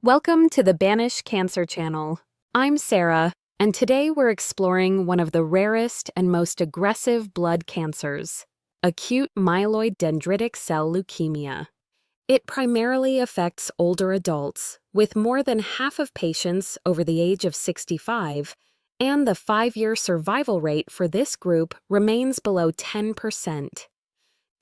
Welcome to the Banish Cancer channel. I'm Sarah, and today we're exploring one of the rarest and most aggressive blood cancers, acute myeloid dendritic cell leukemia. It primarily affects older adults, with more than half of patients over the age of 65, and the 5-year survival rate for this group remains below 10%.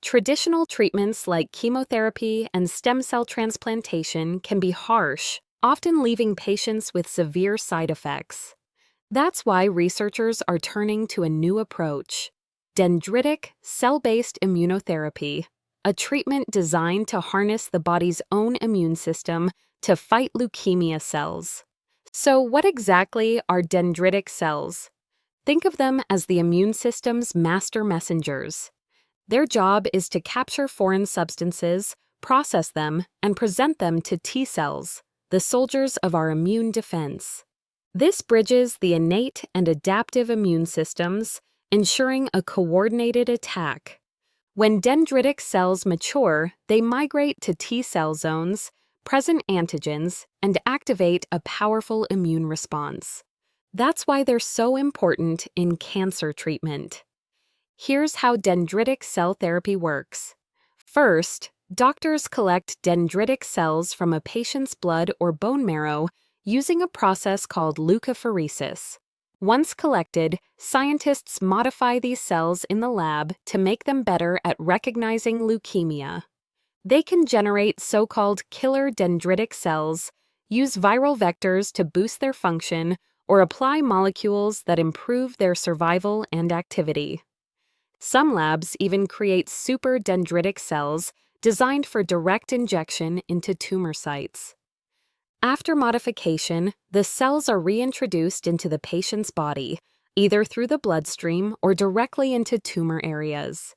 Traditional treatments like chemotherapy and stem cell transplantation can be harsh, often leaving patients with severe side effects. That's why researchers are turning to a new approach: dendritic cell-based immunotherapy, a treatment designed to harness the body's own immune system to fight leukemia cells. So, what exactly are dendritic cells? Think of them as the immune system's master messengers. Their job is to capture foreign substances, process them, and present them to T cells, the soldiers of our immune defense. This bridges the innate and adaptive immune systems, ensuring a coordinated attack. When dendritic cells mature, they migrate to T cell zones, present antigens, and activate a powerful immune response. That's why they're so important in cancer treatment. Here's how dendritic cell therapy works. First, doctors collect dendritic cells from a patient's blood or bone marrow using a process called leukapheresis. Once collected, scientists modify these cells in the lab to make them better at recognizing leukemia. They can generate so-called killer dendritic cells, use viral vectors to boost their function, or apply molecules that improve their survival and activity. Some labs even create super dendritic cells designed for direct injection into tumor sites. After modification, the cells are reintroduced into the patient's body, either through the bloodstream or directly into tumor areas.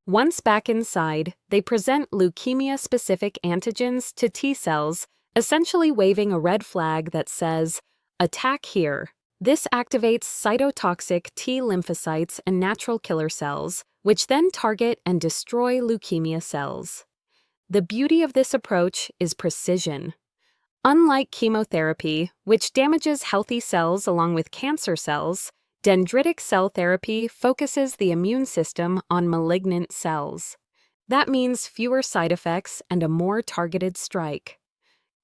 Once back inside, they present leukemia-specific antigens to T cells, essentially waving a red flag that says, "Attack here." This activates cytotoxic T lymphocytes and natural killer cells, which then target and destroy leukemia cells. The beauty of this approach is precision. Unlike chemotherapy, which damages healthy cells along with cancer cells, dendritic cell therapy focuses the immune system on malignant cells. That means fewer side effects and a more targeted strike.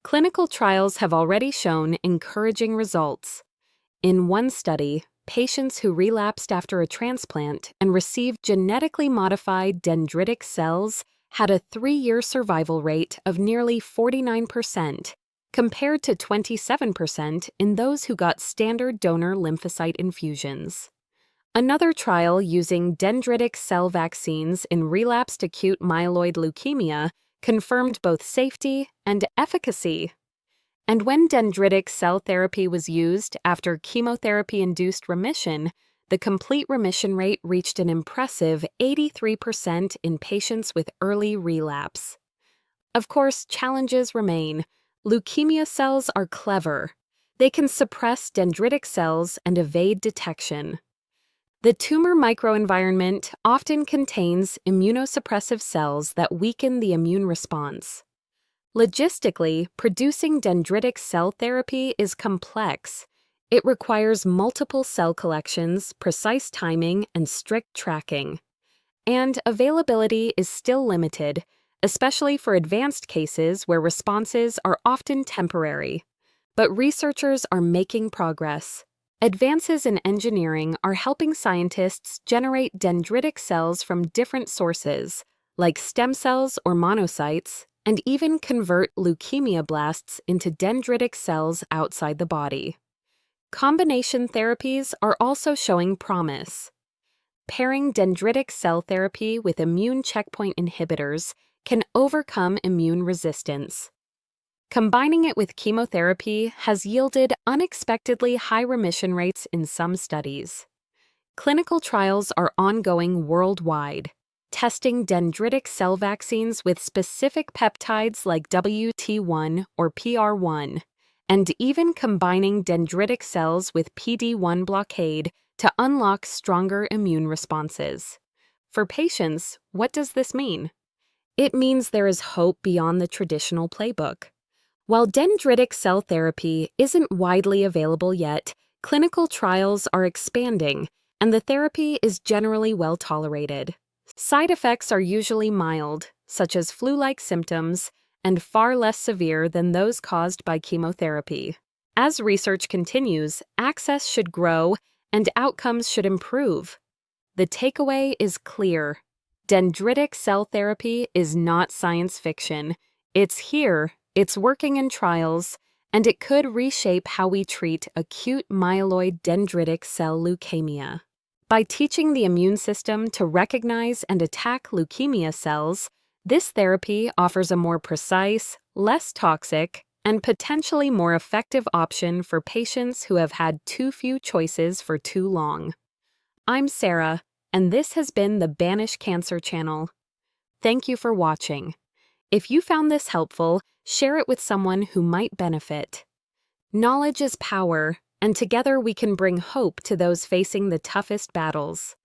Clinical trials have already shown encouraging results. In one study, patients who relapsed after a transplant and received genetically modified dendritic cells had a 3-year survival rate of nearly 49%, compared to 27% in those who got standard donor lymphocyte infusions. Another trial using dendritic cell vaccines in relapsed acute myeloid leukemia confirmed both safety and efficacy. And when dendritic cell therapy was used after chemotherapy-induced remission, the complete remission rate reached an impressive 83% in patients with early relapse. Of course, challenges remain. Leukemia cells are clever. They can suppress dendritic cells and evade detection. The tumor microenvironment often contains immunosuppressive cells that weaken the immune response. Logistically, producing dendritic cell therapy is complex. It requires multiple cell collections, precise timing, and strict tracking. And availability is still limited, especially for advanced cases where responses are often temporary. But researchers are making progress. Advances in engineering are helping scientists generate dendritic cells from different sources, like stem cells or monocytes, and even convert leukemia blasts into dendritic cells outside the body. Combination therapies are also showing promise. Pairing dendritic cell therapy with immune checkpoint inhibitors can overcome immune resistance. Combining it with chemotherapy has yielded unexpectedly high remission rates in some studies. Clinical trials are ongoing worldwide, testing dendritic cell vaccines with specific peptides like WT1 or PR1, and even combining dendritic cells with PD-1 blockade to unlock stronger immune responses. For patients, what does this mean? It means there is hope beyond the traditional playbook. While dendritic cell therapy isn't widely available yet, clinical trials are expanding, and the therapy is generally well tolerated. Side effects are usually mild, such as flu-like symptoms, and far less severe than those caused by chemotherapy. As research continues, access should grow and outcomes should improve. The takeaway is clear. Dendritic cell therapy is not science fiction. It's here, it's working in trials, and it could reshape how we treat acute myeloid dendritic cell leukemia. By teaching the immune system to recognize and attack leukemia cells, this therapy offers a more precise, less toxic, and potentially more effective option for patients who have had too few choices for too long. I'm Sarah, and this has been the Banish Cancer channel. Thank you for watching. If you found this helpful, share it with someone who might benefit. Knowledge is power, and together we can bring hope to those facing the toughest battles.